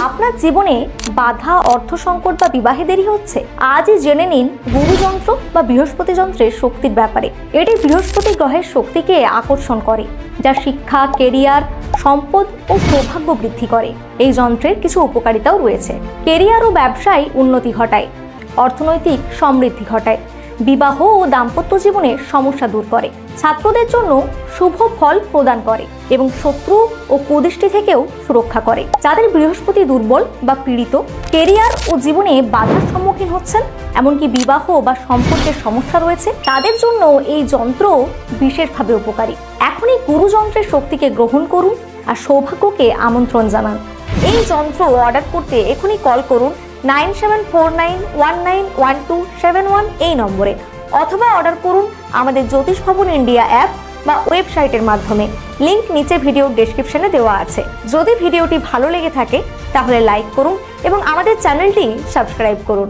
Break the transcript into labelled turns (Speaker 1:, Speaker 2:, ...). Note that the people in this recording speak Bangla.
Speaker 1: আপনার জীবনে বাধা, অর্থ সংকট বা বিবাহে দেরি হচ্ছে? আজই জেনে নিন গুরুযন্ত্র বা বৃহস্পতি যন্ত্রের শক্তির ব্যাপারে। এটি বৃহস্পতি গ্রহের শক্তিকে আকর্ষণ করে, যা শিক্ষা, কেরিয়ার, সম্পদ ও সৌভাগ্য বৃদ্ধি করে। এই যন্ত্রের কিছু উপকারিতাও রয়েছে। কেরিয়ার ও ব্যবসায় উন্নতি ঘটায়, অর্থনৈতিক সমৃদ্ধি ঘটায়, বিবাহ ও দাম্পত্য জীবনের সমস্যা দূর করে, ছাত্রদের জন্য শুভ ফল প্রদান করে এবং শত্রু ও কুদৃষ্টি থেকেও সুরক্ষা করে। যাদের বৃহস্পতি দুর্বল বা পীড়িত, কেরিয়ার ও জীবনে বাধার সম্মুখীন হচ্ছেন, এমনকি বিবাহ বা সম্পর্কের সমস্যা রয়েছে, তাদের জন্য এই যন্ত্র বিশেষভাবে উপকারী। এখনই গুরুযন্ত্রের শক্তিকে গ্রহণ করুন আর সৌভাগ্যকে আমন্ত্রণ জানান। এই যন্ত্র অর্ডার করতে এখনই কল করুন 9749191271 এই নম্বরে, অথবা অর্ডার করুন আমাদের জ্যোতিষ ভবন ইন্ডিয়া অ্যাপ বা ওয়েবসাইটের মাধ্যমে। লিংক নিচে ভিডিও ডেসক্রিপশনে দেওয়া আছে। যদি ভিডিওটি ভালো লেগে থাকে তাহলে লাইক করুন এবং আমাদের চ্যানেলটি সাবস্ক্রাইব করুন।